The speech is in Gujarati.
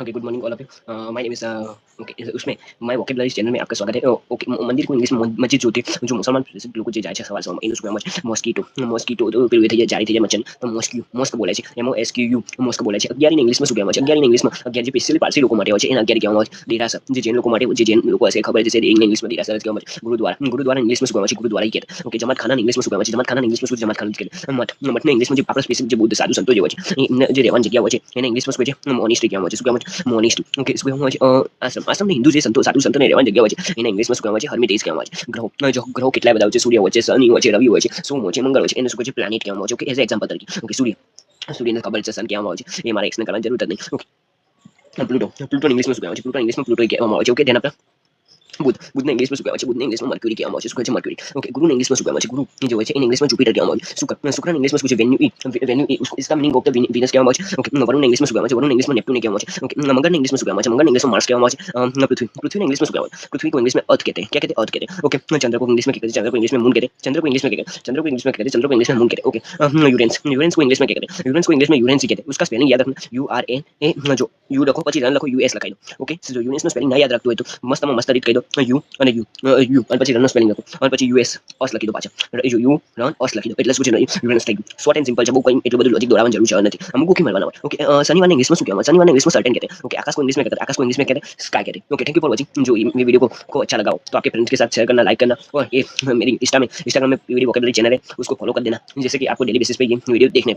Okay, good morning all of you. My name is okay, उसमें माय वोकेबुलरी चैनल में आपका स्वागत है। ओके, मंदिर को इंग्लिश में मस्जिद जो होती है, जो मुसलमान લોકો જે જાય છે સવાર સવારમાં એનું શું કહેવામાં આવે છે? મોસ્કીટો. મોસ્કીટો તો પેલું એ થઈ જાય, જાળી થઈ જાય મચ્છરની, તો મોસ્ક બોલાય છે. MOSQU મોસ્ક બોલાય છે. અગિયારીને ઇંગ્લિશમાં શું કહેવામાં આવે છે? અગિયારીને ઇંગ્લિશમાં અગિયાર જે સ્પેશિયલી પારસી લોકો માટે હોય છે એને અગિયારી કહેવામાં આવે છે. દેરાસર જે જૈન લોકો માટે, જે જૈન લોકો હશે ખબર છે ઇંગ્લિશમાં દેરાસર જ કહેવામાં આવે છે. ગુરુદ્વારા ઇંગ્લિશમાં શું કહેવામાં આવે છે? ગુરુદ્વારા કહેતા. ઓકે, જમાતખાના ઇંગ્લિશમાં શું કહેવામાં આવે છે? જમાતખાના ઇંગ્લિશમાં શું? જમાતખાનું જ કહેવાય. મઠને ઇંગ્લિશમાં જે આપણે સ્પેશિયલ જે બુદ્ધ સાધુ સંતો જે હોય છે એમને જે રહેવાની જગ્યા હોય છે એને ઇંગ્લિશમાં શું કહે છે? મોનિસ્ટ્રી કહેવામાં આવે છે. શું કહેવામાં આવે છે? મોનિસ્ટ્રી. ઓકે, શું કહેવામાં આવે છે? આશ્રમ. આશ્રમને હિન્દુ જે સંતો સાધુ સંતોને રહેવાની જગ્યા હોય છે એને ઇંગ્લિશમાં શું કહેવામાં આવે છે? હર્મિટેજ કહેવામાં આવે છે. ગ્રહો જો ગ્રહો કેટલા બધા હોય છે? સૂર્ય હોય છે, શનિ હોય છે, રવિ હોય છે, સોમ હોય છે, મંગળ હોય છે, એને શું કહે છે? પ્લાનેટ કહેવામાં આવે છે. ઓકે, એઝ એક્ઝામ્પલ તરીકે ઓકે, સૂર્યને ખબર છે સન કહેવામાં આવે છે, એ મારે એક્સપ્લેન કરવાની જરૂર જ નહીં. ઓકે, પ્લુટો ઇંગ્લિશમાં શું કહેવામાં આવે છે? પ્લુટો ઇંગ્લિશમાં પ્લુટો કહેવામાં આવે છે. ઓકે, તેના પર બુધને ઇંગ્લિશમાં શું કહેવાય છે? બુધને ઇંગ્લિશમાં મર્ક્યુરી કહેવામાં આવે છે. શું કહે છે? મર્ક્યુરી. ઓકે, ગુરુને ઇંગ્લિશમાં શું કહેવામાં છે? ગુરુ જે હોય છે એને ઇંગ્લિશમાં જુપિટર કહેવામાં આવે છે. શુક્રને ઇંગ્લિશમાં શું છે? Venue is the meaning of the Venus કહેવામાં આવે છે. ઓકે, વરુણને ઇંગ્લિશમાં શું કહેવામાં છે? વરુણને ઇંગ્લિશમાં નેપ્ટ્યુન કહેવામાં આવે છે. ઓકે, મંગળને ઇંગ્લિશમાં શું કહેવામાં છે? મંગળને ઇંગ્લિશમાં માર્સ કહેવામાં આવે છે. પૃથ્વીને ઇંગ્लिशમાં શું કહેવામાં છે? पृथ्वी को इंग्लिश में अर्थ कहते हैं. क्या कहते हैं? अर्थ कहते हैं. ओके, चंद्र को इंग्लिश में क्या कहते हैं? चंद्र को इंग्लिश में मून कहते हैं. चंद्र को इंग्लिश में क्या कहते हैं? चंद्र को इंग्लिश में कहते हैं. चंद्र को इंग्लिश में मून कहते हैं. ओके, यूरेंस को इंग्लिश में क्या कहते हैं? यूरेंस को इंग्लिश में यूरेंस ही कहते हैं. उसका स्पेलिंग याद रखना. URAN जो યુ લખો પછી રન લખો US લખાઈ દો. ઓકે, જો યુએસનો સ્પેલિંગ ના યાદ રાખતું હોય તો મસ્તમાં મસ્ત રીત કહી દો. યુ અને યુ અને પછી રનનો સ્પેલિંગ લખો અને પછી US અસ લખી દો પાછા. જો યુ રન અસ લખી દો એટલે શું છે? યુરેન્સ થઈ ગયું. શોર્ટ એન્ડ સિમ્પલ છે. બહુ કંઈ એટલું બધું લોજિક દોડાવવાની જરૂર છે નથી. અમુક ઓકે મળવાના હોય. ઓકે, શનિવારને ઇંગ્લિશમાં શું કહેવામાં? શનિવારને ઇંગ્लिશમાં सर्टेन कहते हैं. ओके, आकाश को इंग्लिश में कहते हैं. आकाश को इंग्लिश में कहते हैं स्काई कहते हैं. Okay, thank you for watching. जो ये वीडियो को अच्छा लगा हो तो आपके फ्रेंड्स के साथ शेयर करना, लाइक करना और ये मेरी इंस्टाग्राम में वीडियो वोकेबुलरी चैनल है उसको फॉलो कर देना, जैसे कि आपको डेली बेसिस पे ये वीडियो देखने को